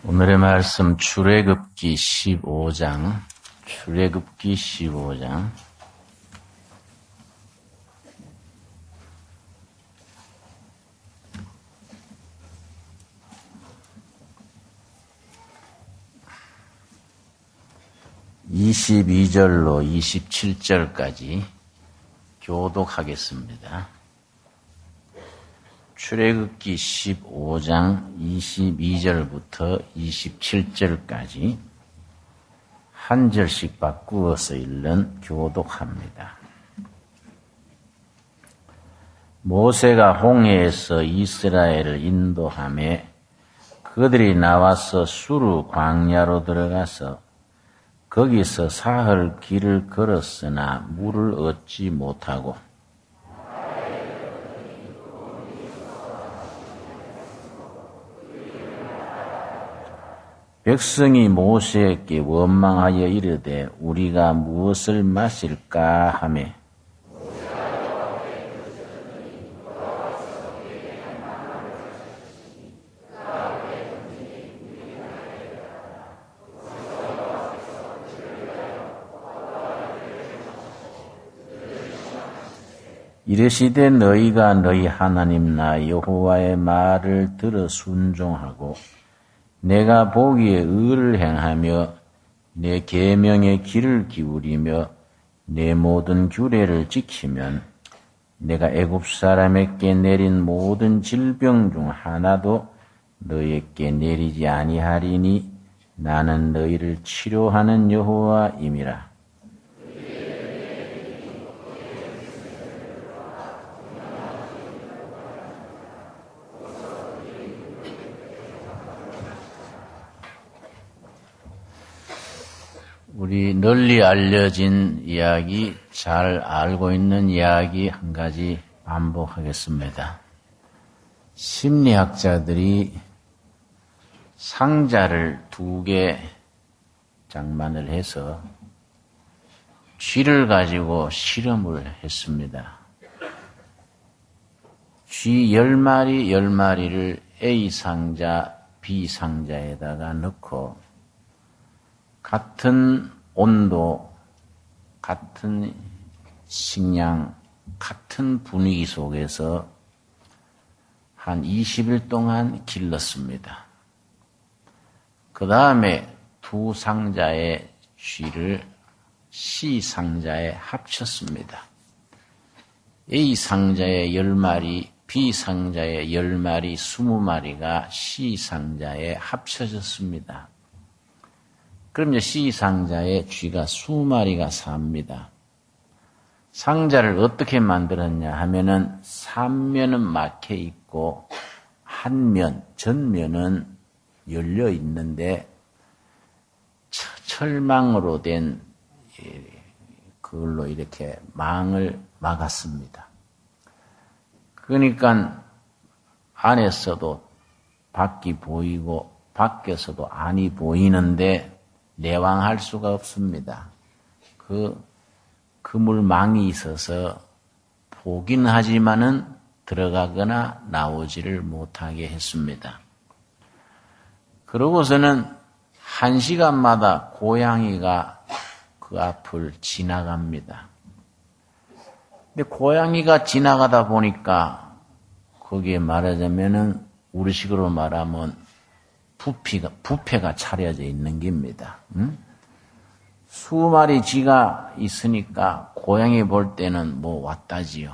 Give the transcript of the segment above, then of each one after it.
오늘의 말씀 출애굽기 15장. 출애굽기 15장. (22절로) (27절까지) 교독하겠습니다. 출애굽기 15장 22절부터 27절까지 한 절씩 바꾸어서 읽는 교독합니다. 모세가 홍해에서 이스라엘을 인도하매 그들이 나와서 수르 광야로 들어가서 거기서 사흘 길을 걸었으나 물을 얻지 못하고 백성이 모세에게 원망하여 이르되 우리가 무엇을 마실까 하매 이르시되 너희가 너희 하나님 나 여호와의 말을 들어 순종하고 내가 보기에 의를 행하며 내 계명의 귀를 기울이며 내 모든 규례를 지키면 내가 애굽 사람에게 내린 모든 질병 중 하나도 너희에게 내리지 아니하리니 나는 너희를 치료하는 여호와임이라. 우리 널리 알려진 이야기, 잘 알고 있는 이야기 한 가지 반복하겠습니다. 심리학자들이 상자를 2개 장만을 해서 쥐를 가지고 실험을 했습니다. 쥐 10마리, 10마리를 A 상자, B 상자에다가 넣고 같은 온도, 같은 식량, 같은 분위기 속에서 한 20일 동안 길렀습니다. 그 다음에 2 상자의 쥐를 C 상자에 합쳤습니다. A 상자에 10마리, B 상자에 10마리, 20마리가 C 상자에 합쳐졌습니다. 그럼 이제 C 상자에 쥐가 20마리가 삽니다. 상자를 어떻게 만들었냐 하면은 3면은 막혀 있고 전면은 열려 있는데 철망으로 된 그걸로 이렇게 망을 막았습니다. 그러니까 안에서도 밖이 보이고 밖에서도 안이 보이는데 내왕할 수가 없습니다. 그 그물망이 있어서 보긴 하지만은 들어가거나 나오지를 못하게 했습니다. 그러고서는 1시간마다 고양이가 그 앞을 지나갑니다. 근데 고양이가 지나가다 보니까 거기에 말하자면은 우리식으로 말하면 부패가 차려져 있는 겁니다. 수마리 쥐가 있으니까 고양이 볼 때는 뭐 왔다지요.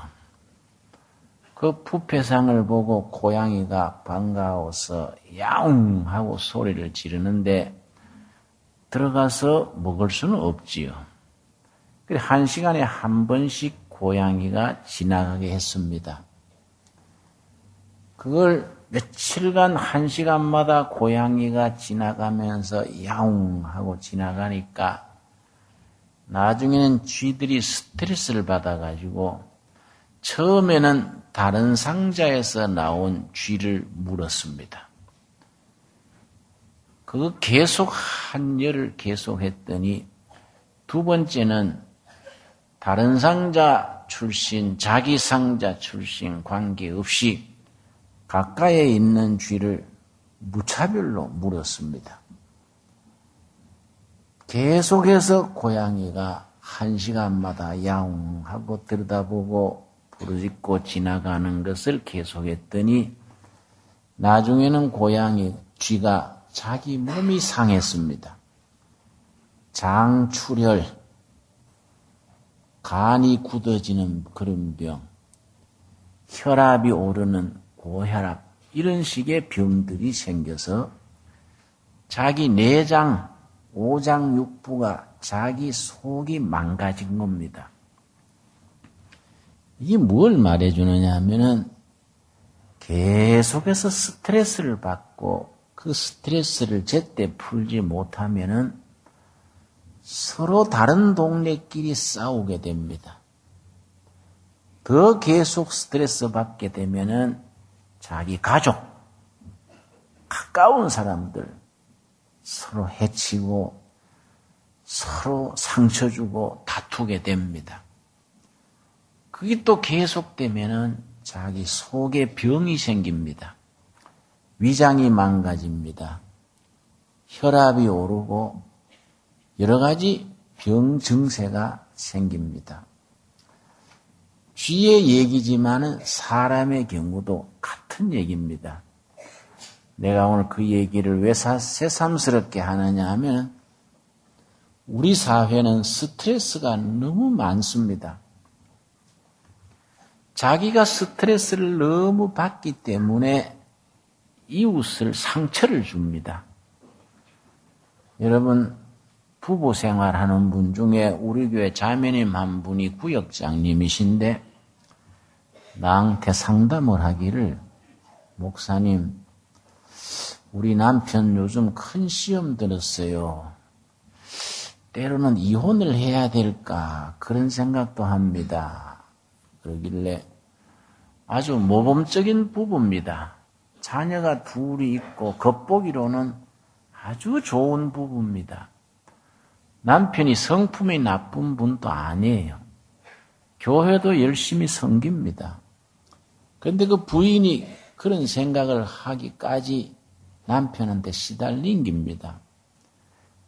그 부패상을 보고 고양이가 반가워서 야옹 하고 소리를 지르는데 들어가서 먹을 수는 없지요. 그래서 1시간에 한 번씩 고양이가 지나가게 했습니다. 그걸 며칠간 1시간마다 고양이가 지나가면서 야옹 하고 지나가니까 나중에는 쥐들이 스트레스를 받아가지고 처음에는 다른 상자에서 나온 쥐를 물었습니다. 그거 계속 한 열을 계속 했더니 2번째는 다른 상자 출신, 자기 상자 출신 관계없이 가까이에 있는 쥐를 무차별로 물었습니다. 계속해서 고양이가 1시간마다 야옹하고 들여다보고 부르짖고 지나가는 것을 계속했더니 나중에는 고양이 쥐가 자기 몸이 상했습니다. 장출혈, 간이 굳어지는 그런 병, 혈압이 오르는 고혈압, 이런 식의 병들이 생겨서 자기 내장, 오장육부가 자기 속이 망가진 겁니다. 이게 뭘 말해주느냐 하면은 계속해서 스트레스를 받고 그 스트레스를 제때 풀지 못하면은 서로 다른 동네끼리 싸우게 됩니다. 더 계속 스트레스 받게 되면은 자기 가족, 가까운 사람들 서로 해치고 서로 상처 주고 다투게 됩니다. 그게 또 계속되면은 자기 속에 병이 생깁니다. 위장이 망가집니다. 혈압이 오르고 여러 가지 병 증세가 생깁니다. 쥐의 얘기지만은 사람의 경우도 같은 얘기입니다. 내가 오늘 그 얘기를 왜 새삼스럽게 하느냐 하면 우리 사회는 스트레스가 너무 많습니다. 자기가 스트레스를 너무 받기 때문에 이웃을 상처를 줍니다. 여러분, 부부 생활하는 분 중에 우리 교회 자매님 한 분이 구역장님이신데 나한테 상담을 하기를, 목사님, 우리 남편 요즘 큰 시험 들었어요. 때로는 이혼을 해야 될까 그런 생각도 합니다. 그러길래 아주 모범적인 부부입니다. 자녀가 둘이 있고 겉보기로는 아주 좋은 부부입니다. 남편이 성품이 나쁜 분도 아니에요. 교회도 열심히 섬깁니다. 그런데 그 부인이 그런 생각을 하기까지 남편한테 시달린 겁니다.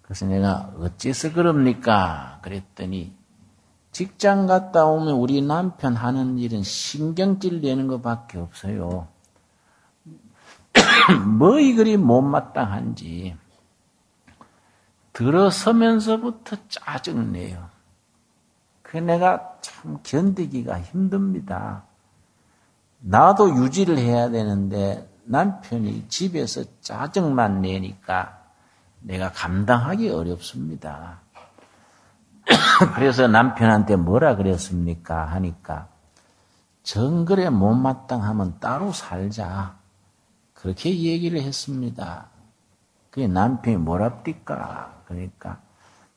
그래서 내가 어째서 그럽니까? 그랬더니 직장 갔다 오면 우리 남편 하는 일은 신경질 내는 것밖에 없어요. 뭐이 그리 못마땅한지 들어서면서부터 짜증내요. 그 내가 참 견디기가 힘듭니다. 나도 유지를 해야 되는데 남편이 집에서 짜증만 내니까 내가 감당하기 어렵습니다. 그래서 남편한테 뭐라 그랬습니까? 하니까 정글에 못마땅하면 따로 살자. 그렇게 얘기를 했습니다. 그게 남편이 뭐랍디까? 그러니까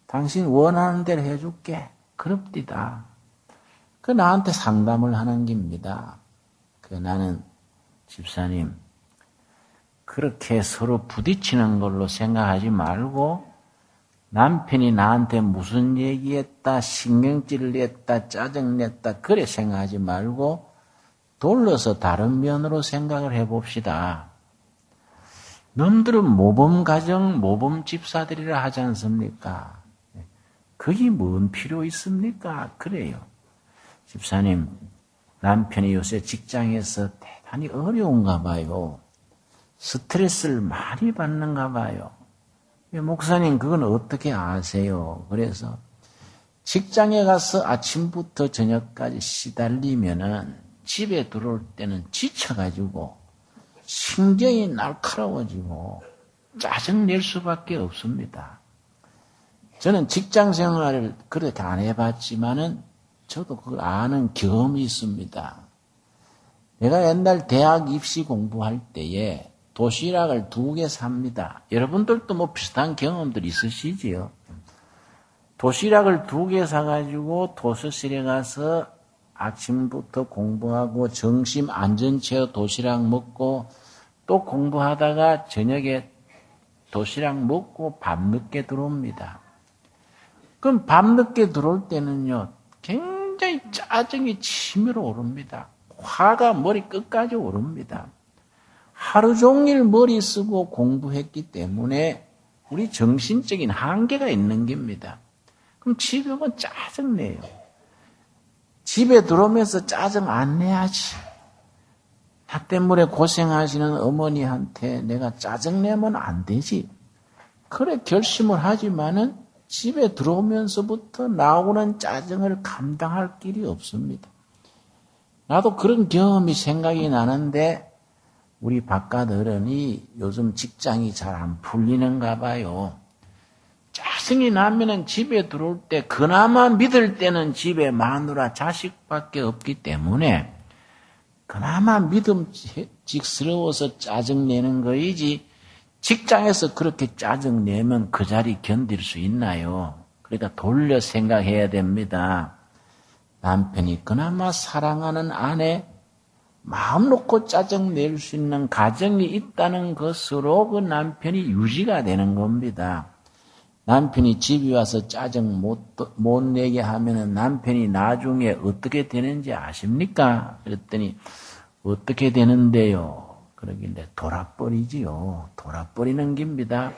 당신 원하는 대로 해줄게. 그럽디다. 그 나한테 상담을 하는 겁니다. 그 나는 집사님 그렇게 서로 부딪히는 걸로 생각하지 말고 남편이 나한테 무슨 얘기했다, 신경질을 냈다, 짜증냈다 그래 생각하지 말고 돌려서 다른 면으로 생각을 해봅시다. 놈들은 모범가정, 모범집사들이라 하지 않습니까? 그게 뭔 필요 있습니까? 그래요. 집사님, 남편이 요새 직장에서 대단히 어려운가 봐요. 스트레스를 많이 받는가 봐요. 목사님, 그건 어떻게 아세요? 그래서 직장에 가서 아침부터 저녁까지 시달리면은 집에 들어올 때는 지쳐가지고 신경이 날카로워지고 짜증낼 수밖에 없습니다. 저는 직장 생활을 그렇게 안 해봤지만은 저도 그걸 아는 경험이 있습니다. 내가 옛날 대학 입시 공부할 때에 도시락을 2개 삽니다. 여러분들도 뭐 비슷한 경험들 있으시지요? 도시락을 2개 사가지고 도서실에 가서 아침부터 공부하고 점심 앉은 채 도시락 먹고 또 공부하다가 저녁에 도시락 먹고 밤늦게 들어옵니다. 그럼 밤늦게 들어올 때는요, 굉장히 짜증이 치밀어 오릅니다. 화가 머리 끝까지 오릅니다. 하루 종일 머리 쓰고 공부했기 때문에 우리 정신적인 한계가 있는 겁니다. 그럼 집에 오면 짜증내요. 집에 들어오면서 짜증 안 내야지. 나 때문에 고생하시는 어머니한테 내가 짜증내면 안 되지. 그래 결심을 하지만은 집에 들어오면서부터 나오는 짜증을 감당할 길이 없습니다. 나도 그런 경험이 생각이 나는데 우리 바깥 어른이 요즘 직장이 잘 안 풀리는가 봐요. 짜증이 나면은 집에 들어올 때 그나마 믿을 때는 집에 마누라 자식밖에 없기 때문에 그나마 믿음직스러워서 짜증내는 거이지 직장에서 그렇게 짜증내면 그 자리 견딜 수 있나요? 그러니까 돌려 생각해야 됩니다. 남편이 그나마 사랑하는 아내 마음 놓고 짜증낼 수 있는 가정이 있다는 것으로 그 남편이 유지가 되는 겁니다. 남편이 집에 와서 짜증 못 내게 하면은 남편이 나중에 어떻게 되는지 아십니까? 그랬더니 어떻게 되는데요? 그러길래 돌아버리지요. 돌아버리는 겁니다.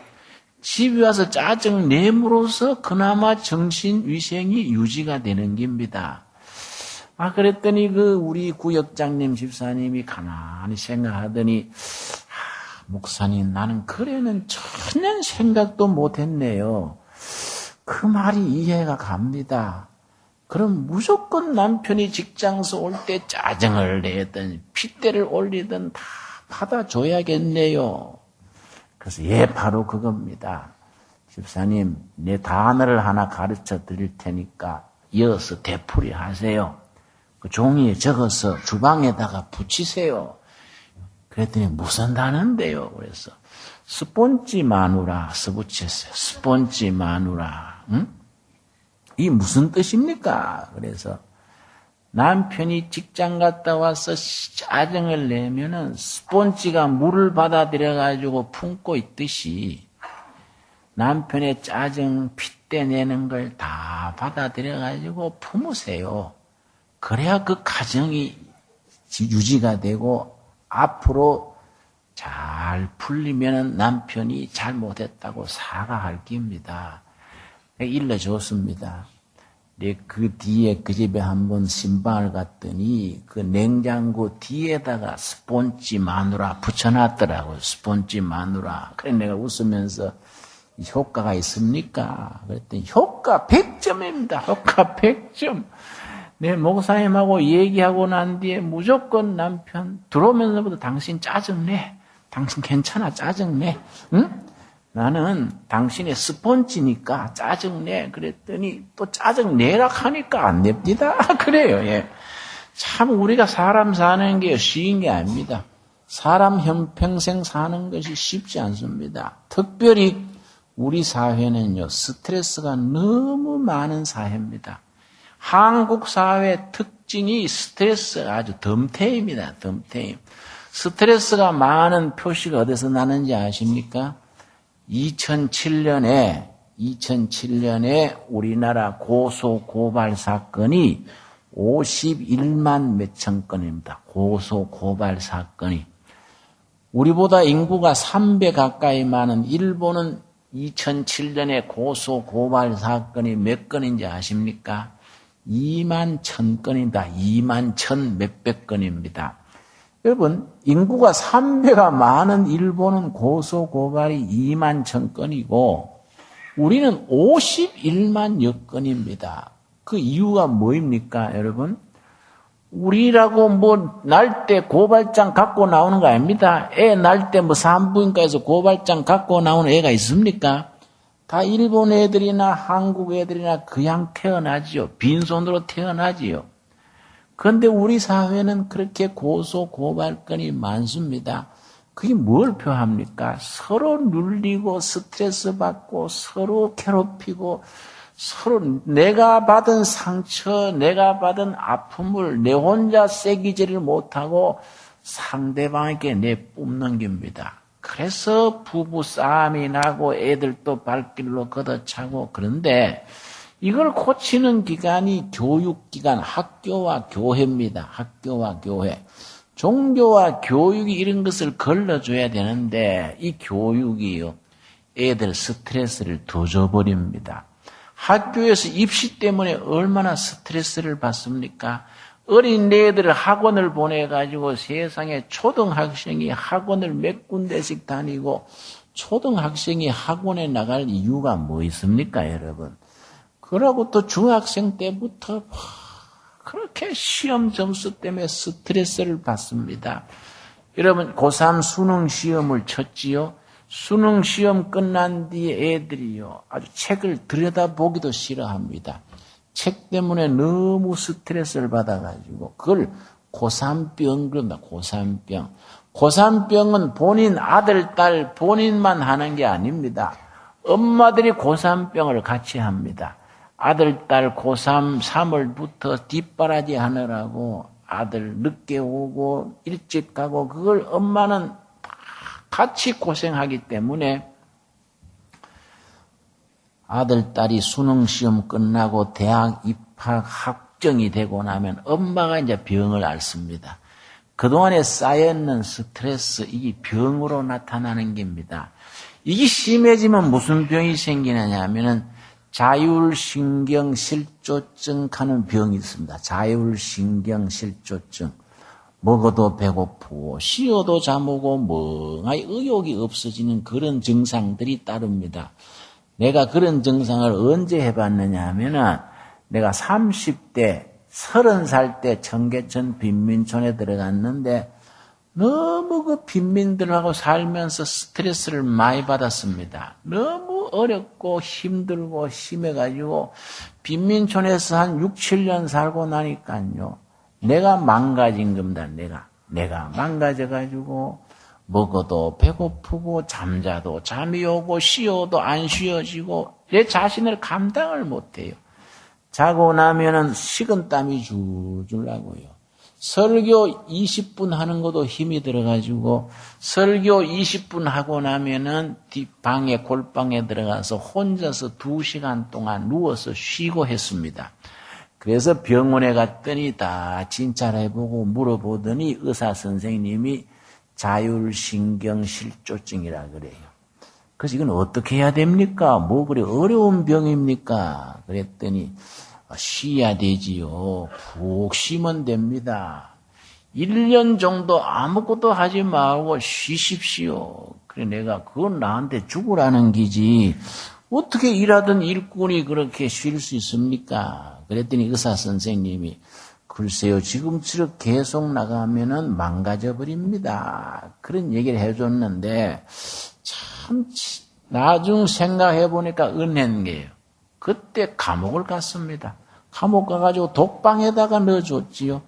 집에 와서 짜증 내므로써 그나마 정신위생이 유지가 되는 겁니다. 그랬더니 우리 구역장님 집사님이 가만히 생각하더니, 목사님, 나는 그래는 전혀 생각도 못 했네요. 그 말이 이해가 갑니다. 그럼 무조건 남편이 직장에서 올 때 짜증을 내든, 핏대를 올리든 다 받아줘야겠네요. 그래서 바로 그겁니다. 집사님, 내 단어를 하나 가르쳐 드릴 테니까 이어서 되풀이 하세요. 그 종이에 적어서 주방에다가 붙이세요. 그랬더니 무슨 단어인데요? 그래서 스폰지 마누라 써붙였어요. 스폰지 마누라. 응? 이 무슨 뜻입니까? 그래서 남편이 직장 갔다 와서 짜증을 내면은 스폰지가 물을 받아들여가지고 품고 있듯이 남편의 짜증 핏대 내는 걸 다 받아들여가지고 품으세요. 그래야 그 가정이 유지가 되고 앞으로 잘 풀리면 남편이 잘못했다고 사과할 겁니다. 일러줬습니다. 그 뒤에 그 집에 한번 신방을 갔더니 그 냉장고 뒤에다가 스폰지 마누라 붙여놨더라고요. 스폰지 마누라. 그래 내가 웃으면서 효과가 있습니까? 그랬더니 효과 100점입니다. 효과 100점. 내 목사님하고 얘기하고 난 뒤에 무조건 남편 들어오면서부터 당신 짜증내. 당신 괜찮아 짜증내. 응? 나는 당신의 스폰지니까 짜증내. 그랬더니 또 짜증내라 하니까 안 냅니다. 그래요. 예. 참 우리가 사람 사는 게 쉬운 게 아닙니다. 사람 현평생 사는 것이 쉽지 않습니다. 특별히 우리 사회는요. 스트레스가 너무 많은 사회입니다. 한국 사회 특징이 스트레스가 아주 덤태입니다. 덤태임. 스트레스가 많은 표시가 어디서 나는지 아십니까? 2007년에 우리나라 고소 고발 사건이 51만 몇천 건입니다. 고소 고발 사건이. 우리보다 인구가 3배 가까이 많은 일본은 2007년에 고소 고발 사건이 몇 건인지 아십니까? 2만 1000건입니다. 2만 1000 몇백 건입니다. 여러분, 인구가 3배가 많은 일본은 고소 고발이 2만 1000건이고 우리는 51만 여 건입니다. 그 이유가 뭐입니까, 여러분? 우리라고 날 때 고발장 갖고 나오는 거 아닙니다. 애 날 때 산부인과에서 고발장 갖고 나오는 애가 있습니까? 다 일본 애들이나 한국 애들이나 그냥 태어나지요. 빈손으로 태어나지요. 그런데 우리 사회는 그렇게 고소 고발건이 많습니다. 그게 뭘 표합니까? 서로 눌리고 스트레스 받고 서로 괴롭히고 서로 내가 받은 상처, 내가 받은 아픔을 내 혼자 새기지를 못하고 상대방에게 내뿜는 겁니다. 그래서 부부 싸움이 나고 애들도 발길로 걷어차고 그런데 이걸 고치는 기관이 교육기관, 학교와 교회입니다. 학교와 교회. 종교와 교육이 이런 것을 걸러줘야 되는데 이 교육이요. 애들 스트레스를 더 줘버립니다. 학교에서 입시 때문에 얼마나 스트레스를 받습니까? 어린 애들을 학원을 보내가지고 세상에 초등학생이 학원을 몇 군데씩 다니고 초등학생이 학원에 나갈 이유가 뭐 있습니까, 여러분? 그러고 또 중학생 때부터 그렇게 시험 점수 때문에 스트레스를 받습니다. 여러분, 고3 수능 시험을 쳤지요? 수능 시험 끝난 뒤에 애들이요, 아주 책을 들여다보기도 싫어합니다. 책 때문에 너무 스트레스를 받아가지고, 그걸 고3병 그런다, 고3병. 고3병은 본인 아들, 딸, 본인만 하는 게 아닙니다. 엄마들이 고3병을 같이 합니다. 아들, 딸 고3, 3월부터 뒷바라지 하느라고 아들 늦게 오고 일찍 가고 그걸 엄마는 같이 고생하기 때문에 아들, 딸이 수능시험 끝나고 대학 입학 확정이 되고 나면 엄마가 이제 병을 앓습니다. 그동안에 쌓여있는 스트레스, 이게 병으로 나타나는 겁니다. 이게 심해지면 무슨 병이 생기느냐 하면은 자율신경실조증 하는 병이 있습니다. 자율신경실조증. 먹어도 배고프고 쉬어도 잠 오고 멍하니 의욕이 없어지는 그런 증상들이 따릅니다. 내가 그런 증상을 언제 해봤느냐 하면은 내가 30대 30살 때 청계천 빈민촌에 들어갔는데 너무 그 빈민들하고 살면서 스트레스를 많이 받았습니다. 너무 어렵고 힘들고 심해가지고 빈민촌에서 한 6, 7년 살고 나니까요. 내가 망가진 겁니다. 내가 망가져가지고 먹어도 배고프고 잠자도 잠이 오고 쉬어도 안 쉬어지고 내 자신을 감당을 못해요. 자고 나면은 식은땀이 줄줄 나고요. 설교 20분 하는 것도 힘이 들어가지고 설교 20분 하고 나면은 뒷방에 골방에 들어가서 혼자서 2시간 동안 누워서 쉬고 했습니다. 그래서 병원에 갔더니 다 진찰해보고 물어보더니 의사 선생님이 자율신경실조증이라 그래요. 그래서 이건 어떻게 해야 됩니까? 뭐 그래 어려운 병입니까? 그랬더니 쉬어야 되지요. 푹 쉬면 됩니다. 1년 정도 아무것도 하지 말고 쉬십시오. 그래 내가 그건 나한테 죽으라는 기지 어떻게 일하던 일꾼이 그렇게 쉴 수 있습니까? 그랬더니 의사 선생님이 글쎄요 지금처럼 계속 나가면은 망가져 버립니다. 그런 얘기를 해줬는데 참 나중 생각해 보니까 은혜인 게요. 그때 감옥을 갔습니다. 감옥 가가지고 독방에다가 넣어줬지요.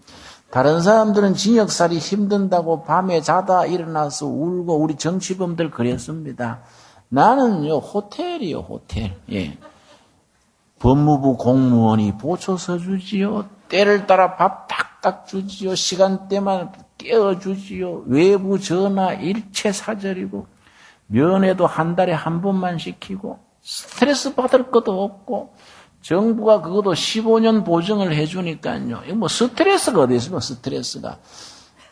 다른 사람들은 징역살이 힘든다고 밤에 자다 일어나서 울고 우리 정치범들 그랬습니다. 나는요 호텔이요 호텔. 예. 법무부 공무원이 보초서 주지요. 때를 따라 밥 탁탁 주지요. 시간대만 깨워주지요. 외부 전화 일체사절이고 면회도 한 달에 한 번만 시키고 스트레스 받을 것도 없고 정부가 그것도 15년 보증을 해주니까요. 이거 뭐 스트레스가 어디 있습니까? 스트레스가.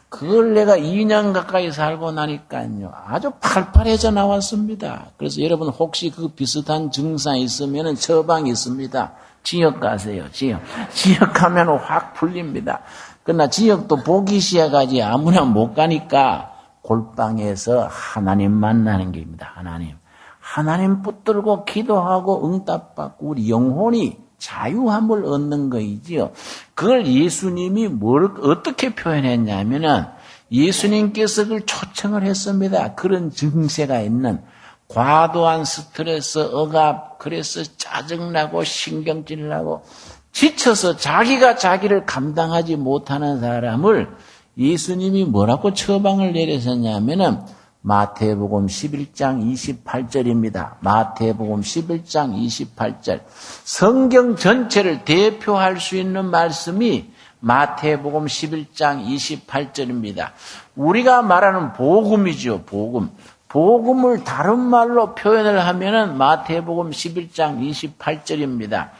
그걸 내가 2년 가까이 살고 나니까요. 아주 팔팔해져 나왔습니다. 그래서 여러분 혹시 그 비슷한 증상이 있으면 처방이 있습니다. 지역 가세요. 지역 가면 확 풀립니다. 그러나 지역도 보기 시작하지 아무나 못 가니까 골방에서 하나님 만나는 겁니다. 하나님 붙들고 기도하고 응답받고 우리 영혼이 자유함을 얻는 거이지요. 그걸 예수님이 어떻게 표현했냐면은 예수님께서 그걸 초청을 했습니다. 그런 증세가 있는 과도한 스트레스, 억압, 그래서 짜증나고 신경질 나고 지쳐서 자기가 자기를 감당하지 못하는 사람을 예수님이 뭐라고 처방을 내리셨냐면은 마태복음 11장 28절입니다. 마태복음 11장 28절. 성경 전체를 대표할 수 있는 말씀이 마태복음 11장 28절입니다. 우리가 말하는 복음이죠, 복음. 복음을 다른 말로 표현을 하면은 마태복음 11장 28절입니다.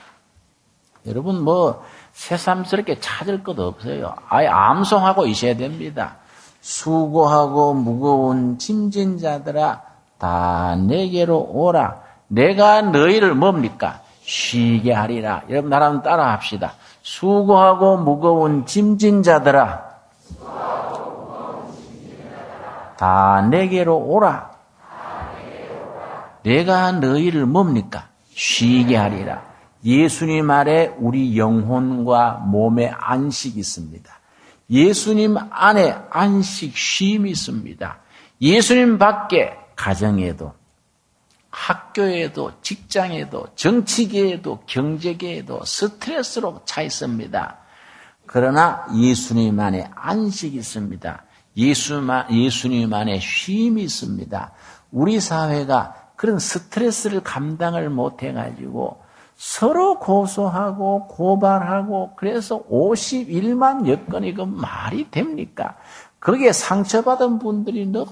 여러분 뭐 새삼스럽게 찾을 것 없어요. 아예 암송하고 있어야 됩니다. 수고하고 무거운 짐진 자들아 다 내게로 오라. 내가 너희를 뭡니까? 쉬게 하리라. 여러분 나랑 따라 합시다. 수고하고 무거운 짐진 자들아 다 내게로 오라. 내가 너희를 뭡니까? 쉬게 하리라. 예수님 아래 우리 영혼과 몸에 안식이 있습니다. 예수님 안에 안식, 쉼이 있습니다. 예수님 밖에 가정에도, 학교에도, 직장에도, 정치계에도, 경제계에도 스트레스로 차 있습니다. 그러나 예수님 안에 안식이 있습니다. 예수님 안에 쉼이 있습니다. 우리 사회가 그런 스트레스를 감당을 못해가지고 서로 고소하고 고발하고 그래서 51만 여건이 그 말이 됩니까? 거기에 상처받은 분들이 너무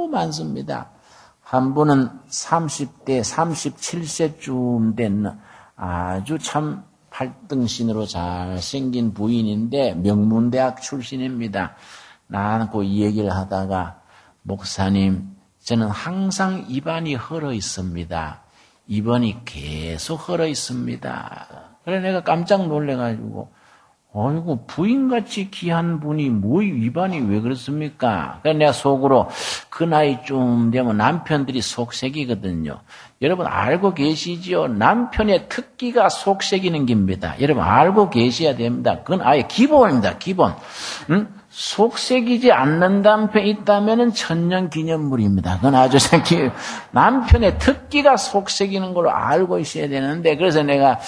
많습니다. 한 분은 30대, 37세쯤 된 아주 참 팔등신으로 잘생긴 부인인데 명문대학 출신입니다. 나하고 이 얘기를 하다가 목사님, 저는 항상 입안이 헐어 있습니다. 입안이 계속 헐어 있습니다. 그래 내가 깜짝 놀래가지고 어이구 부인같이 귀한 분이 뭐 입안이 왜 그렇습니까? 그래서 내가 속으로 그 나이쯤 되면 남편들이 속색이거든요. 여러분 알고 계시지요? 남편의 특기가 속색이는 겁니다. 여러분 알고 계셔야 됩니다. 그건 아예 기본입니다. 기본. 속색이지 않는 남편이 있다면 천년기념물입니다. 그건 아주 남편의 특기가 속색이는 걸로 알고 있어야 되는데 그래서 내가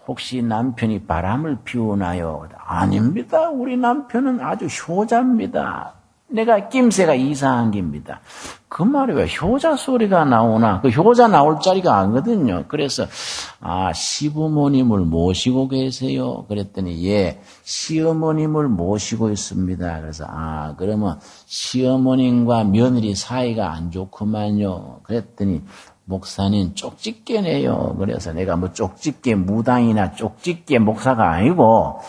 혹시 남편이 바람을 피우나요? 아닙니다. 우리 남편은 아주 효자입니다. 내가 낌새가 이상한 겁니다. 그 말이 왜 효자 소리가 나오나? 그 효자 나올 자리가 아니거든요. 그래서 시부모님을 모시고 계세요. 그랬더니 예, 시어머님을 모시고 있습니다. 그래서 그러면 시어머님과 며느리 사이가 안 좋구만요. 그랬더니 목사님 쪽집게네요. 그래서 내가 뭐 쪽집게 무당이나 쪽집게 목사가 아니고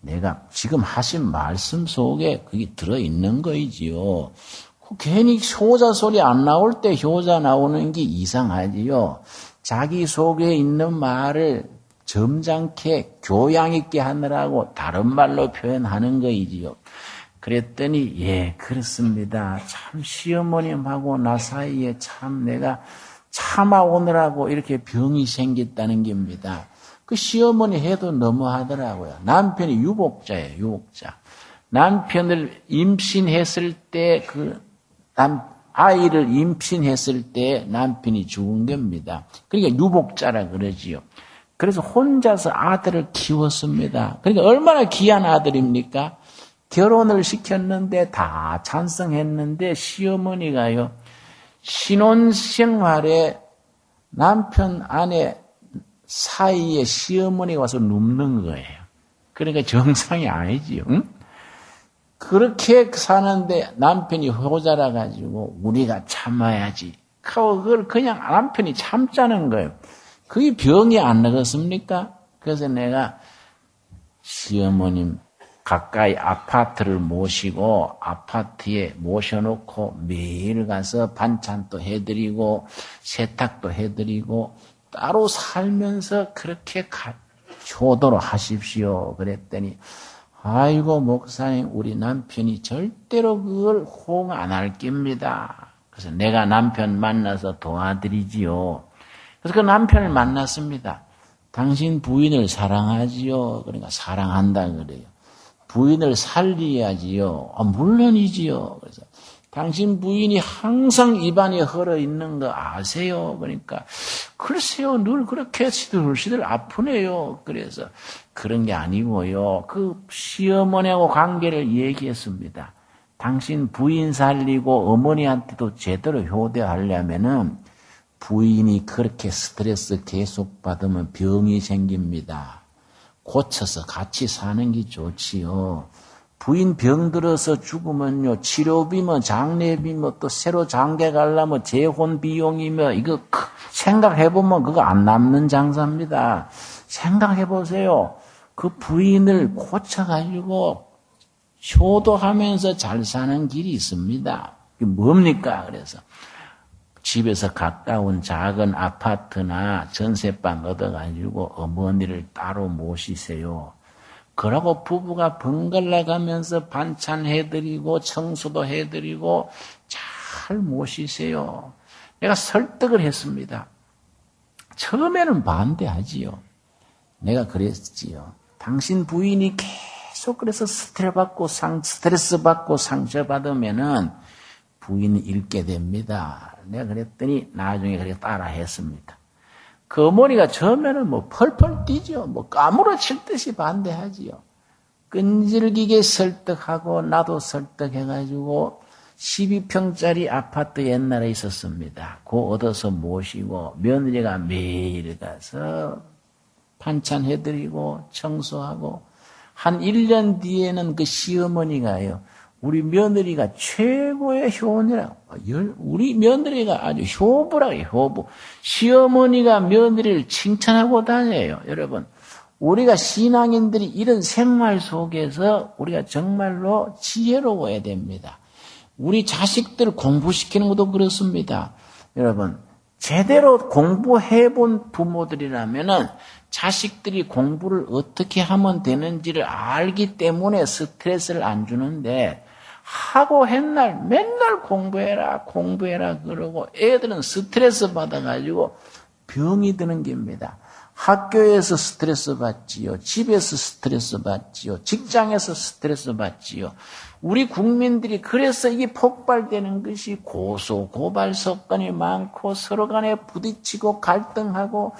내가 지금 하신 말씀 속에 그게 들어있는 거이지요. 괜히 효자 소리 안 나올 때 효자 나오는 게 이상하지요. 자기 속에 있는 말을 점잖게 교양 있게 하느라고 다른 말로 표현하는 거이지요. 그랬더니 예 그렇습니다. 참 시어머님하고 나 사이에 참 내가 참아오느라고 이렇게 병이 생겼다는 겁니다. 그 시어머니 해도 너무하더라고요. 남편이 유복자예요, 유복자. 남편을 임신했을 때 아이를 임신했을 때 남편이 죽은 겁니다. 그러니까 유복자라 그러지요. 그래서 혼자서 아들을 키웠습니다. 그러니까 얼마나 귀한 아들입니까? 결혼을 시켰는데 다 찬성했는데 시어머니가요. 신혼생활에 남편 아내 사이에 시어머니가 와서 눕는 거예요. 그러니까 정상이 아니지요. 응? 그렇게 사는데 남편이 효자라 가지고 우리가 참아야지. 그걸 그냥 남편이 참자는 거예요. 그게 병이 안 나겠습니까? 그래서 내가 시어머님 가까이 아파트를 모시고 아파트에 모셔놓고 매일 가서 반찬도 해드리고 세탁도 해드리고 따로 살면서 그렇게 효도로 하십시오. 그랬더니 아이고 목사님 우리 남편이 절대로 그걸 호응 안 할 겁니다. 그래서 내가 남편 만나서 도와드리지요. 그래서 그 남편을 만났습니다. 당신 부인을 사랑하지요. 그러니까 사랑한다 그래요. 부인을 살려야지요. 물론이지요. 그래서 당신 부인이 항상 입안이 헐어 있는 거 아세요? 그러니까 글쎄요, 늘 그렇게 시들시들 아프네요. 그래서 그런 게 아니고요. 그 시어머니하고 관계를 얘기했습니다. 당신 부인 살리고 어머니한테도 제대로 효대하려면은 부인이 그렇게 스트레스 계속 받으면 병이 생깁니다. 고쳐서 같이 사는 게 좋지요. 부인 병 들어서 죽으면요, 치료비며 장례비며 또 새로 장가 가려면 재혼 비용이며 이거 생각해보면 그거 안 남는 장사입니다. 생각해보세요. 그 부인을 고쳐가지고 효도하면서 잘 사는 길이 있습니다. 그게 뭡니까? 그래서 집에서 가까운 작은 아파트나 전세방 얻어가지고 어머니를 따로 모시세요. 그러고 부부가 번갈아 가면서 반찬 해드리고 청소도 해드리고 잘 모시세요. 내가 설득을 했습니다. 처음에는 반대하지요. 내가 그랬지요. 당신 부인이 계속 그래서 스트레스 받고 상처받으면은 부인이 잃게 됩니다. 내가 그랬더니 나중에 그렇게 따라 했습니다. 그 어머니가 처음에는 뭐 펄펄 뛰죠. 뭐 까무러칠 듯이 반대하지요. 끈질기게 설득하고 나도 설득해가지고 12평짜리 아파트 옛날에 있었습니다. 그거 얻어서 모시고 며느리가 매일 가서 반찬 해드리고 청소하고 한 1년 뒤에는 그 시어머니가요. 우리 며느리가 최고의 효녀라고. 우리 며느리가 아주 효부라고 해요. 효부. 시어머니가 며느리를 칭찬하고 다녀요. 여러분. 우리가 신앙인들이 이런 생활 속에서 우리가 정말로 지혜로워야 됩니다. 우리 자식들 공부시키는 것도 그렇습니다. 여러분. 제대로 공부해본 부모들이라면은 자식들이 공부를 어떻게 하면 되는지를 알기 때문에 스트레스를 안 주는데 하고 했날 맨날 공부해라 그러고 애들은 스트레스 받아가지고 병이 드는 겁니다. 학교에서 스트레스 받지요. 집에서 스트레스 받지요. 직장에서 스트레스 받지요. 우리 국민들이 그래서 이게 폭발되는 것이 고소, 고발 사건이 많고 서로 간에 부딪히고 갈등하고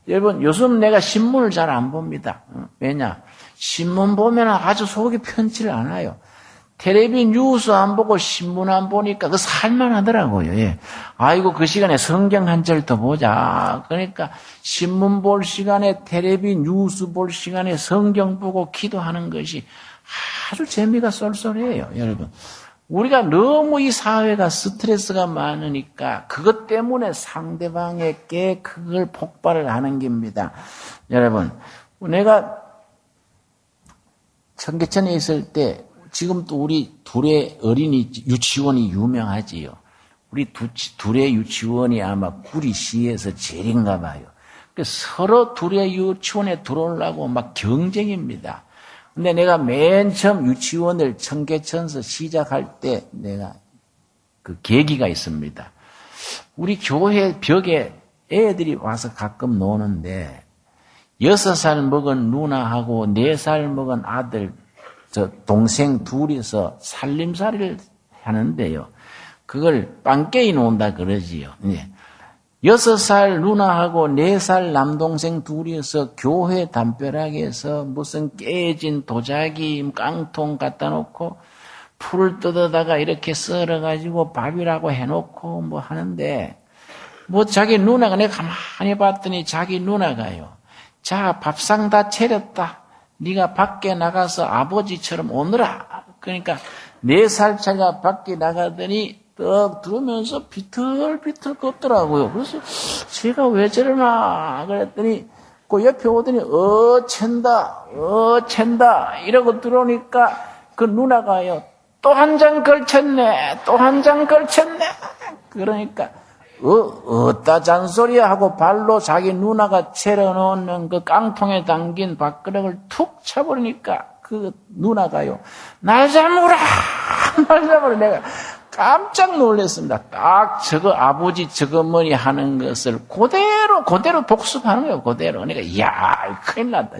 여러분 요즘 내가 신문을 잘 안 봅니다. 왜냐? 신문 보면 아주 속이 편치를 않아요. 텔레비 뉴스 안 보고 신문 안 보니까 그 살만하더라고요. 예. 아이고 그 시간에 성경 한 절 더 보자. 그러니까 신문 볼 시간에 텔레비 뉴스 볼 시간에 성경 보고 기도하는 것이 아주 재미가 쏠쏠해요. 여러분. 우리가 너무 이 사회가 스트레스가 많으니까 그것 때문에 상대방에게 그걸 폭발을 하는 겁니다. 여러분, 내가 청계천에 있을 때 지금도 우리 둘의 어린이 유치원이 유명하지요. 우리 둘의 유치원이 아마 구리시에서 제일인가 봐요. 서로 둘의 유치원에 들어오려고 막 경쟁입니다. 근데 내가 맨 처음 유치원을 청계천에서 시작할 때 내가 그 계기가 있습니다. 우리 교회 벽에 애들이 와서 가끔 노는데 6살 먹은 누나하고 4살 먹은 아들 저 동생 둘이서 살림살이를 하는데요. 그걸 빵깨이 논다 그러지요. 6살 누나하고 4살 남동생 둘이서 교회 담벼락에서 무슨 깨진 도자기 깡통 갖다 놓고 풀을 뜯어다가 이렇게 썰어가지고 밥이라고 해놓고 뭐 하는데 뭐 자기 누나가 내가 가만히 봤더니 자기 누나가요. 자, 밥상 다 차렸다. 네가 밖에 나가서 아버지처럼 오너라. 그러니까 4살차가 밖에 나가더니 떡 들으면서 비틀비틀 걷더라고요. 그래서 제가 왜 저러나 그랬더니 그 옆에 오더니 챈다 이러고 들어오니까 그 누나가요. 또 한 장 걸쳤네. 또 한 장 걸쳤네. 그러니까 어따 잔소리야 하고 발로 자기 누나가 채려놓는 그 깡통에 담긴 밥그릇을 툭 차버리니까 그 누나가요. 날 잡으라. 내가 깜짝 놀랐습니다. 딱 저거 아버지 저거머니 하는 것을 그대로 복습하는 거예요. 그대로. 그러니까 이야 큰일 났다.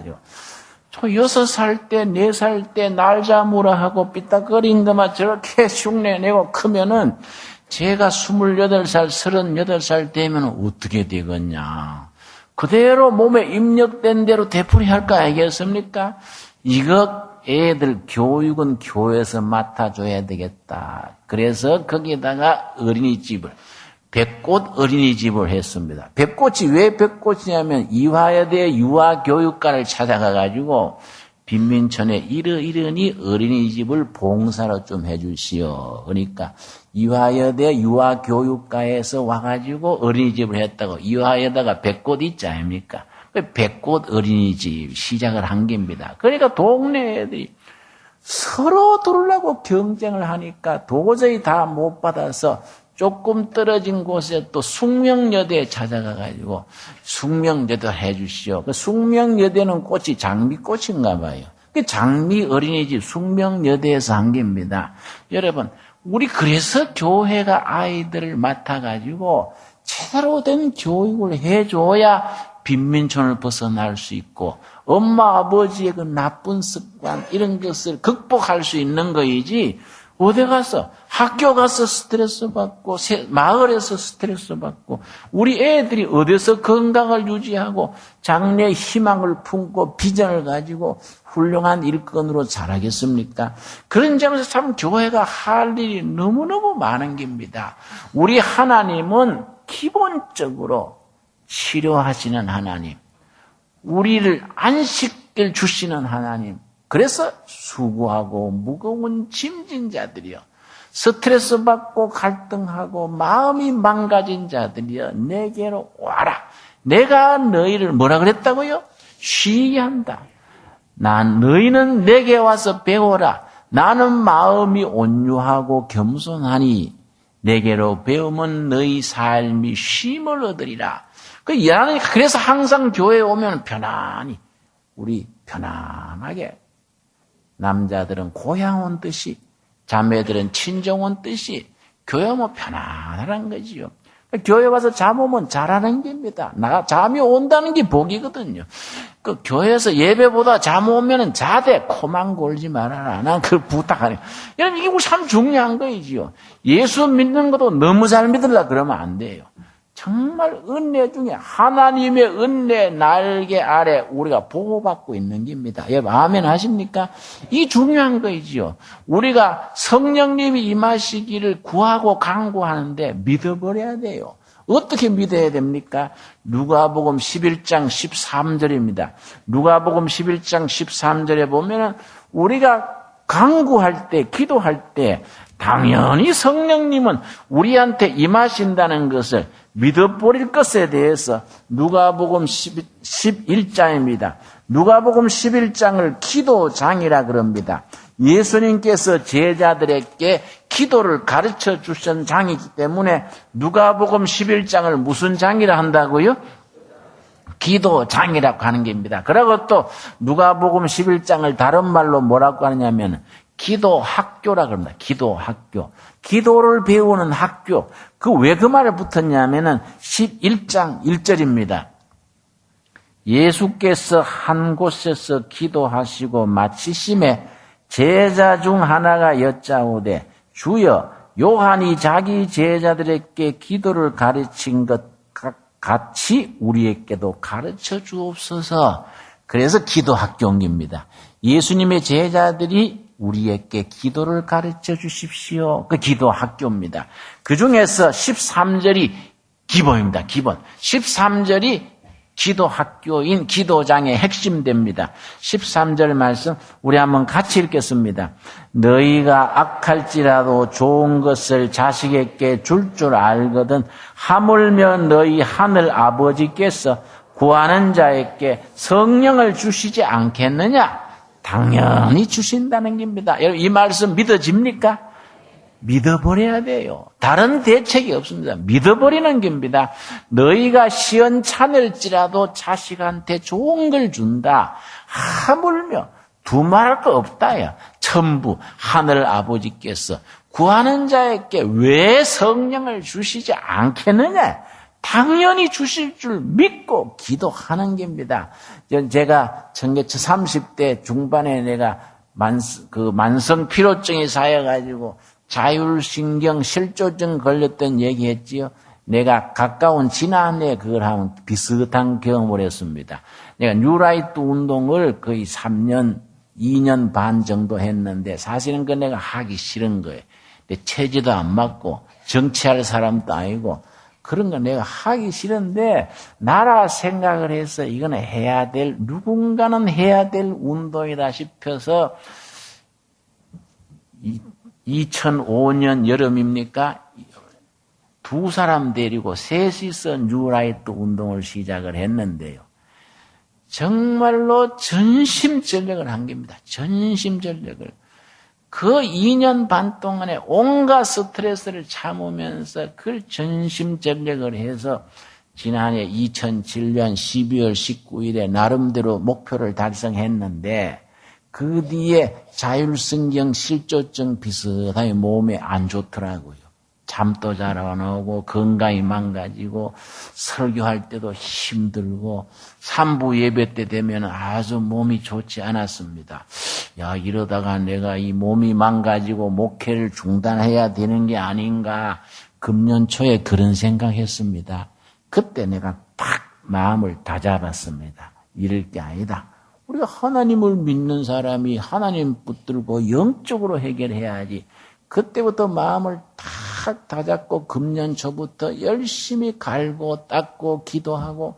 저 6살 때 4살 때 날 잡으라 하고 삐딱거린 것만 저렇게 흉내내고 크면은 제가 28살, 38살 되면 어떻게 되겠냐. 그대로 몸에 입력된 대로 되풀이할 거 아니겠습니까? 이거 애들 교육은 교회에서 맡아줘야 되겠다. 그래서 거기에다가 어린이집을, 백꽃 어린이집을 했습니다. 백꽃이 왜 백꽃이냐면 이화여대 유아교육과를 찾아가가지고 빈민촌에 이러니 어린이집을 봉사로 좀 해주시오. 그러니까 이화여대 유아교육과에서 와가지고 어린이집을 했다고. 이화여대가 백꽃 있지 않습니까? 백꽃 어린이집 시작을 한 겁니다. 그러니까 동네 애들이 서로 들으려고 경쟁을 하니까 도저히 다 못 받아서 조금 떨어진 곳에 또 숙명여대에 찾아가가지고 숙명여대 해주시오. 그 숙명여대는 꽃이 장미꽃인가 봐요. 그 장미 어린이집 숙명여대에서 한 겁니다. 여러분, 우리 그래서 교회가 아이들을 맡아가지고 제대로 된 교육을 해줘야 빈민촌을 벗어날 수 있고 엄마 아버지의 그 나쁜 습관 이런 것을 극복할 수 있는 거이지 어디 가서 학교 가서 스트레스 받고 마을에서 스트레스 받고 우리 애들이 어디서 건강을 유지하고 장래의 희망을 품고 비전을 가지고 훌륭한 일꾼으로 자라겠습니까? 그런 점에서 참 교회가 할 일이 너무너무 많은 겁니다. 우리 하나님은 기본적으로 치료하시는 하나님, 우리를 안식을 주시는 하나님, 그래서 수고하고 무거운 짐진 자들이요, 스트레스 받고 갈등하고 마음이 망가진 자들이요, 내게로 와라. 내가 너희를 뭐라 그랬다고요? 쉬게 한다. 너희는 내게 와서 배워라. 나는 마음이 온유하고 겸손하니 내게로 배우면 너희 삶이 쉼을 얻으리라. 그래서 항상 교회에 오면 편안히, 우리 편안하게, 남자들은 고향 온 듯이, 자매들은 친정 온 듯이, 교회 오면 편안한 거지요. 교회 와서 잠 오면 잘하는 겁니다. 잠이 온다는 게 복이거든요. 그 교회에서 예배보다 잠 오면은 자대, 코만 골지 말아라. 난 그걸 부탁하네요. 여러분, 이게 참 중요한 거이지요. 예수 믿는 것도 너무 잘 믿으려 그러면 안 돼요. 정말 은혜 중에 하나님의 은혜 날개 아래 우리가 보호받고 있는 겁니다. 여러분, 아멘 하십니까? 이 중요한 거이지요. 우리가 성령님이 임하시기를 구하고 간구하는데 믿어버려야 돼요. 어떻게 믿어야 됩니까? 누가복음 11장 13절입니다. 누가복음 11장 13절에 보면은 우리가 간구할 때, 기도할 때 당연히 성령님은 우리한테 임하신다는 것을 믿어버릴 것에 대해서 누가복음 11장입니다. 누가복음 11장을 기도장이라 그럽니다. 예수님께서 제자들에게 기도를 가르쳐 주신 장이기 때문에 누가복음 11장을 무슨 장이라 한다고요? 기도장이라고 하는 겁니다. 그리고 또 누가복음 11장을 다른 말로 뭐라고 하느냐면 기도학교라 그럽니다. 기도학교. 기도를 배우는 학교. 왜 그 말을 붙었냐면은 11장 1절입니다. 예수께서 한 곳에서 기도하시고 마치심에 제자 중 하나가 여짜오되 주여 요한이 자기 제자들에게 기도를 가르친 것 같이 우리에게도 가르쳐 주옵소서. 그래서 기도학교입니다. 예수님의 제자들이 우리에게 기도를 가르쳐 주십시오. 그 기도학교입니다. 그 중에서 13절이 기본입니다. 기본. 13절이 기도학교인 기도장의 핵심됩니다. 13절 말씀 우리 한번 같이 읽겠습니다. 너희가 악할지라도 좋은 것을 자식에게 줄 줄 알거든 하물며 너희 하늘 아버지께서 구하는 자에게 성령을 주시지 않겠느냐? 당연히 주신다는 겁니다. 여러분, 이 말씀 믿어집니까? 믿어버려야 돼요. 다른 대책이 없습니다. 믿어버리는 겁니다. 너희가 시원찮을지라도 자식한테 좋은 걸 준다. 하물며 두말할 거 없다야. 천부 하늘 아버지께서 구하는 자에게 왜 성령을 주시지 않겠느냐? 당연히 주실 줄 믿고 기도하는 겁니다. 제가 청계천 30대 중반에 내가 만성 피로증이 쌓여가지고 자율신경 실조증 걸렸던 얘기했지요. 내가 가까운 지난해 그걸 하면 비슷한 경험을 했습니다. 내가 뉴라이트 운동을 거의 3년, 2년 반 정도 했는데 사실은 그 내가 하기 싫은 거예요. 내 체질도 안 맞고 정치할 사람도 아니고 그런 거 내가 하기 싫은데 나라 생각을 해서 이거는 누군가는 해야 될 운동이다 싶어서 2005년 여름입니까? 두 사람 데리고 셋이서 뉴라이트 운동을 시작을 했는데요. 정말로 전심전력을 한 겁니다. 전심전력을. 그 2년 반 동안에 온갖 스트레스를 참으면서 그걸 전심전력을 해서 지난해 2007년 12월 19일에 나름대로 목표를 달성했는데 그 뒤에 자율신경 실조증 비슷하게 몸에 안 좋더라고요. 잠도 잘 안 오고 건강이 망가지고 설교할 때도 힘들고 산부 예배 때 되면 아주 몸이 좋지 않았습니다. 야, 이러다가 내가 이 몸이 망가지고 목회를 중단해야 되는 게 아닌가. 금년 초에 그런 생각했습니다. 그때 내가 팍 마음을 다잡았습니다. 이럴 게 아니다. 우리가 하나님을 믿는 사람이 하나님 붙들고 영적으로 해결해야지. 그때부터 마음을 탁 다잡고 금년 초부터 열심히 갈고 닦고 기도하고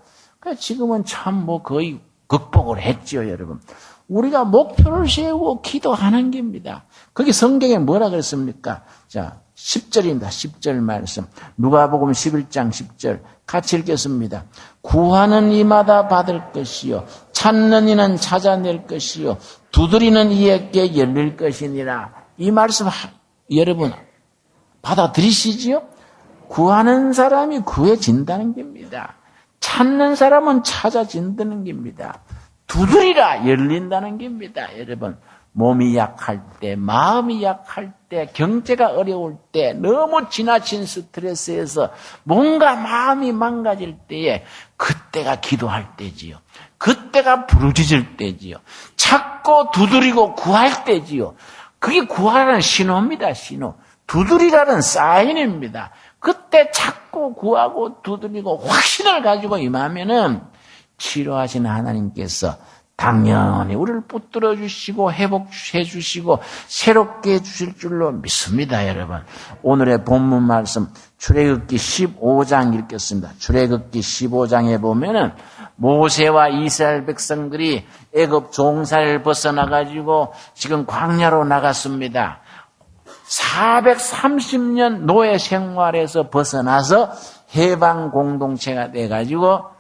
지금은 참 거의 극복을 했지요, 여러분. 우리가 목표를 세우고 기도하는 겁니다. 거기 성경에 뭐라 그랬습니까? 자, 10절입니다. 10절 말씀. 누가복음 11장 10절 같이 읽겠습니다. 구하는 이마다 받을 것이요 찾는 이는 찾아낼 것이요 두드리는 이에게 열릴 것이니라. 이 말씀 여러분 받아들이시지요? 구하는 사람이 구해진다는 겁니다. 찾는 사람은 찾아진다는 겁니다. 두드리라 열린다는 겁니다. 여러분 몸이 약할 때, 마음이 약할 때, 경제가 어려울 때, 너무 지나친 스트레스에서 뭔가 마음이 망가질 때에 그때가 기도할 때지요. 그때가 부르짖을 때지요. 찾고 두드리고 구할 때지요. 그게 구하라는 신호입니다. 신호. 두드리라는 사인입니다. 그때 찾고 구하고 두드리고 확신을 가지고 임하면은 치료하신 하나님께서 당연히 우리를 붙들어 주시고 회복해 주시고 새롭게 해 주실 줄로 믿습니다, 여러분. 오늘의 본문 말씀 출애굽기 15장 읽겠습니다. 출애굽기 15장에 보면은 모세와 이스라엘 백성들이 애굽 종살이를 벗어나 가지고 지금 광야로 나갔습니다. 430년 노예 생활에서 벗어나서 해방 공동체가 돼 가지고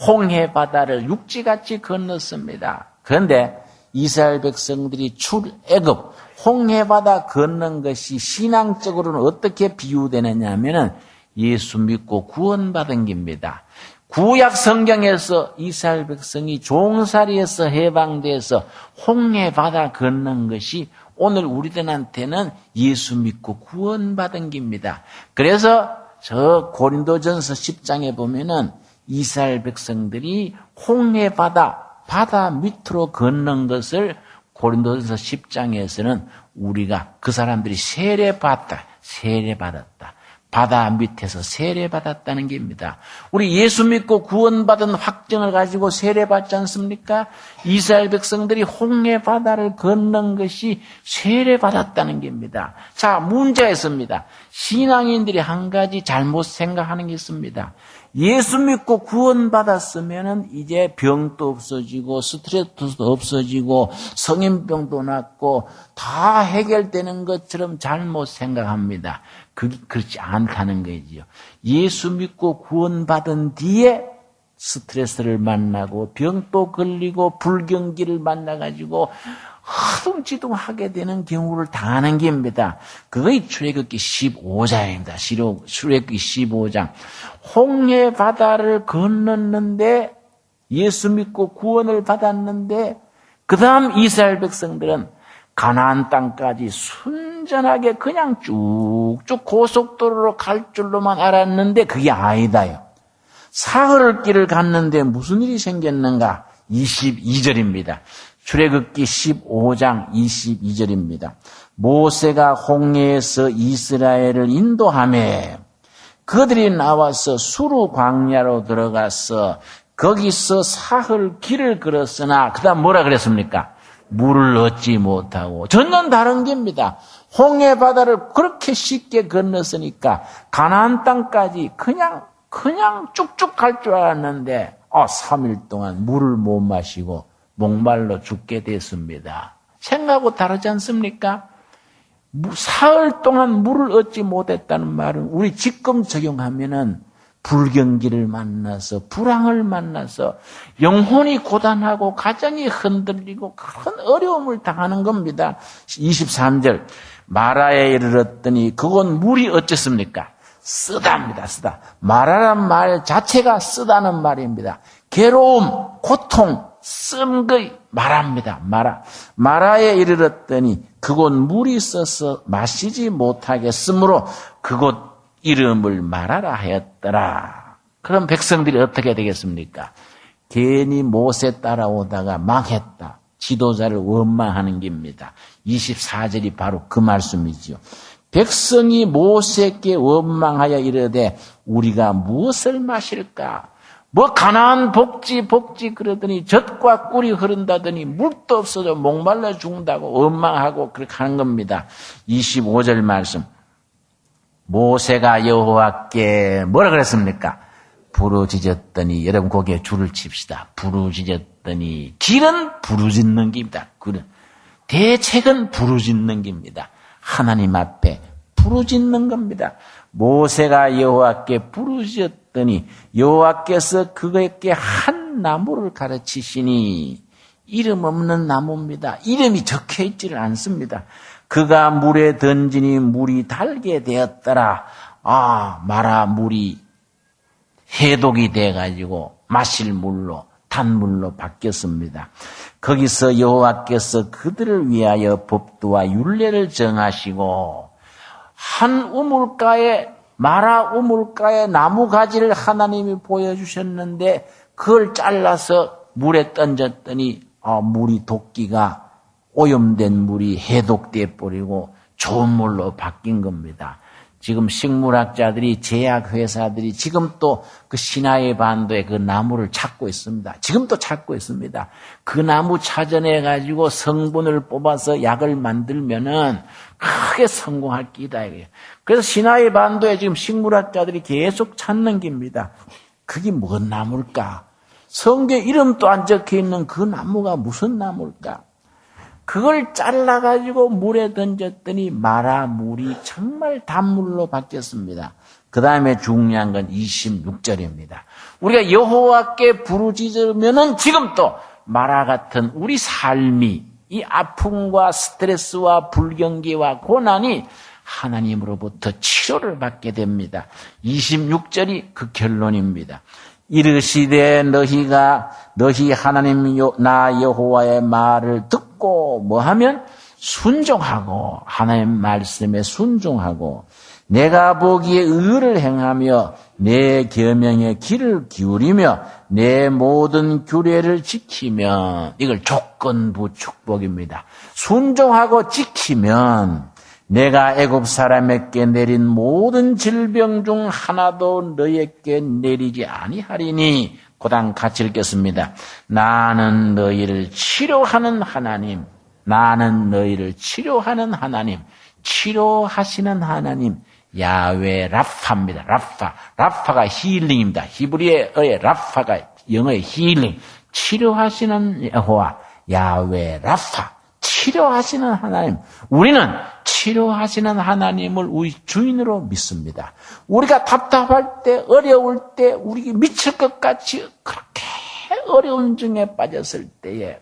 홍해 바다를 육지같이 건넜습니다. 그런데 이스라엘 백성들이 출애굽 홍해 바다 건넌 것이 신앙적으로는 어떻게 비유되느냐 하면은 예수 믿고 구원받은 겁니다. 구약 성경에서 이스라엘 백성이 종살이에서 해방돼서 홍해 바다 건넌 것이 오늘 우리들한테는 예수 믿고 구원받은 겁니다. 그래서 저 고린도전서 10장에 보면은 이스라엘 백성들이 홍해 바다 밑으로 건넌 것을 고린도전서 10장에서는 우리가 그 사람들이 세례받았다. 바다 밑에서 세례받았다는 겁니다. 우리 예수 믿고 구원받은 확증을 가지고 세례받지 않습니까? 이스라엘 백성들이 홍해 바다를 건넌 것이 세례받았다는 겁니다. 자, 문제가 있습니다. 신앙인들이 한 가지 잘못 생각하는 게 있습니다. 예수 믿고 구원받았으면 이제 병도 없어지고 스트레스도 없어지고 성인병도 낫고 다 해결되는 것처럼 잘못 생각합니다. 그게 그렇지 않다는 거지요. 예수 믿고 구원받은 뒤에 스트레스를 만나고 병도 걸리고 불경기를 만나가지고 허둥지둥하게 되는 경우를 당하는 겁니다. 그게 출애굽기 15장입니다. 출애굽기 15장. 홍해 바다를 건넜는데 예수 믿고 구원을 받았는데 그 다음 이스라엘 백성들은 가나안 땅까지 순전하게 그냥 쭉쭉 고속도로로 갈 줄로만 알았는데 그게 아니다요. 사흘 길을 갔는데 무슨 일이 생겼는가? 22절입니다. 출애굽기 15장 22절입니다. 모세가 홍해에서 이스라엘을 인도하며 그들이 나와서 수르 광야로 들어가서 거기서 사흘 길을 걸었으나 그 다음 뭐라 그랬습니까? 물을 얻지 못하고 전혀 다른 겁니다. 홍해 바다를 그렇게 쉽게 건넜으니까 가나안 땅까지 그냥 쭉쭉 갈 줄 알았는데 3일 동안 물을 못 마시고 목말로 죽게 됐습니다. 생각하고 다르지 않습니까? 사흘 동안 물을 얻지 못했다는 말은 우리 지금 적용하면은 불경기를 만나서 불황을 만나서 영혼이 고단하고 가정이 흔들리고 큰 어려움을 당하는 겁니다. 23절 마라에 이르렀더니 그곳 물이 어쨌습니까? 쓰다입니다. 쓰다. 마라란 말 자체가 쓰다는 말입니다. 괴로움, 고통, 씀의 마라입니다. 마라에 이르렀더니 그곳 물이 써서 마시지 못하겠으므로 그곳 이름을 마라라 하였더라. 그럼 백성들이 어떻게 되겠습니까? 괜히 모세 따라오다가 망했다. 지도자를 원망하는 겁니다. 24절이 바로 그 말씀이지요. 백성이 모세께 원망하여 이르되 우리가 무엇을 마실까? 뭐 가나안 복지 그러더니 젖과 꿀이 흐른다더니 물도 없어져 목말라 죽는다고 원망하고 그렇게 하는 겁니다. 25절 말씀. 모세가 여호와께 뭐라 그랬습니까? 부르짖었더니 여러분 거기에 줄을 칩시다. 부르짖었더니 길은 부르짖는 길입니다. 대책은 부르짖는 길입니다. 하나님 앞에 부르짖는 겁니다. 모세가 여호와께 부르짖었더니 여호와께서 그에게 한 나무를 가르치시니 이름 없는 나무입니다. 이름이 적혀있지를 않습니다. 그가 물에 던지니 물이 달게 되었더라. 마라 물이 해독이 돼가지고 마실 물로 단물로 바뀌었습니다. 거기서 여호와께서 그들을 위하여 법도와 율례를 정하시고 한 우물가에 마라 우물가에 나무 가지를 하나님이 보여주셨는데 그걸 잘라서 물에 던졌더니 물이 도끼가 오염된 물이 해독돼 버리고 좋은 물로 바뀐 겁니다. 지금 식물학자들이 제약회사들이 지금 또 그 시나이 반도에 그 나무를 찾고 있습니다. 지금도 찾고 있습니다. 그 나무 찾아내가지고 성분을 뽑아서 약을 만들면은 크게 성공할 끼다. 그래서 시나이 반도에 지금 식물학자들이 계속 찾는 겁니다. 그게 뭔 나무일까? 성경 이름도 안 적혀 있는 그 나무가 무슨 나무일까? 그걸 잘라가지고 물에 던졌더니 마라 물이 정말 단물로 바뀌었습니다. 그 다음에 중요한 건 26절입니다. 우리가 여호와께 부르짖으면은 지금 또 마라 같은 우리 삶이 이 아픔과 스트레스와 불경기와 고난이 하나님으로부터 치료를 받게 됩니다. 26절이 그 결론입니다. 이르시되 너희 하나님 나 여호와의 말을 듣고 뭐하면 순종하고 하나님 말씀에 순종하고 내가 보기에 의를 행하며 내 계명의 귀를 기울이며 내 모든 규례를 지키면 이걸 조건부 축복입니다. 순종하고 지키면 내가 애굽 사람에게 내린 모든 질병 중 하나도 너에게 내리지 아니하리니 고단 같이 읽겠습니다. 나는 너희를 치료하는 하나님, 나는 너희를 치료하는 하나님, 치료하시는 하나님 야훼 라파입니다. 라파가 힐링입니다. 히브리어의 라파가 영어의 힐링, 치료하시는 여호와 야훼 라파, 치료하시는 하나님. 우리는 치료하시는 하나님을 우리 주인으로 믿습니다. 우리가 답답할 때, 어려울 때, 우리 미칠 것 같이 그렇게 어려운 중에 빠졌을 때에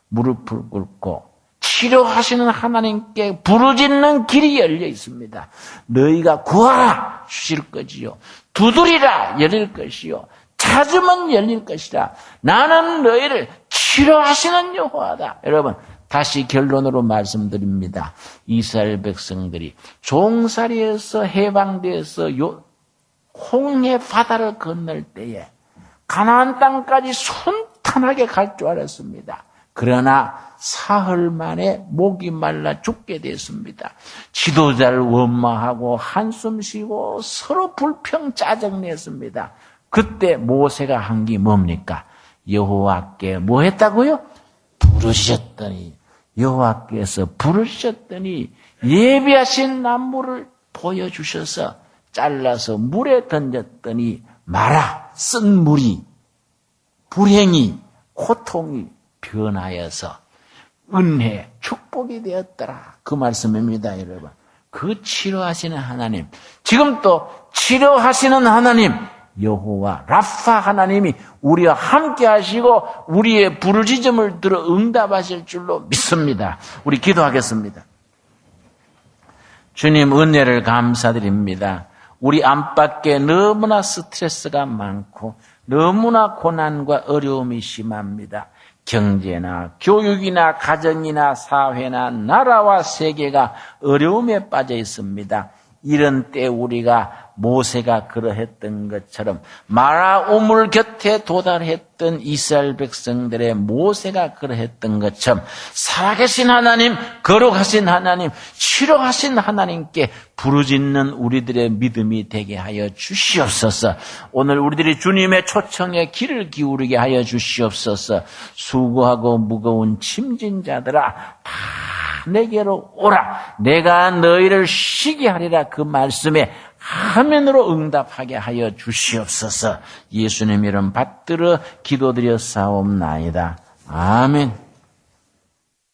무릎을 꿇고 치료하시는 하나님께 부르짖는 길이 열려 있습니다. 너희가 구하라 주실 것이요, 두드리라 열릴 것이요, 찾으면 열릴 것이라. 나는 너희를 치료하시는 여호와다. 여러분, 다시 결론으로 말씀드립니다. 이스라엘 백성들이 종살이에서 해방되어서 홍해 바다를 건널 때에 가나안 땅까지 순탄하게 갈 줄 알았습니다. 그러나 사흘 만에 목이 말라 죽게 됐습니다. 지도자를 원망하고 한숨 쉬고 서로 불평 짜증냈습니다. 그때 모세가 한 게 뭡니까? 여호와께 뭐 했다고요? 부르셨더니, 여호와께서 부르셨더니 예비하신 나무를 보여주셔서 잘라서 물에 던졌더니 마라, 쓴 물이, 불행이, 고통이 변하여서 은혜, 축복이 되었더라. 그 말씀입니다, 여러분. 그 치료하시는 하나님, 지금 또 치료하시는 하나님, 여호와 라파 하나님이 우리와 함께 하시고 우리의 부르짖음을 들어 응답하실 줄로 믿습니다. 우리 기도하겠습니다. 주님 은혜를 감사드립니다. 우리 안팎에 너무나 스트레스가 많고 너무나 고난과 어려움이 심합니다. 경제나 교육이나 가정이나 사회나 나라와 세계가 어려움에 빠져 있습니다. 이런 때 우리가 모세가 그러했던 것처럼 마라 우물 곁에 도달했던 이스라엘 백성들의 모세가 그러했던 것처럼 살아계신 하나님, 거룩하신 하나님, 치료하신 하나님께 부르짖는 우리들의 믿음이 되게 하여 주시옵소서. 오늘 우리들이 주님의 초청에 귀를 기울이게 하여 주시옵소서. 수고하고 무거운 짐진 자들아 다 내게로 오라. 내가 너희를 쉬게 하리라. 그 말씀에 아멘으로 응답하게 하여 주시옵소서. 예수님 이름 받들어 기도드려 사옵나이다. 아멘.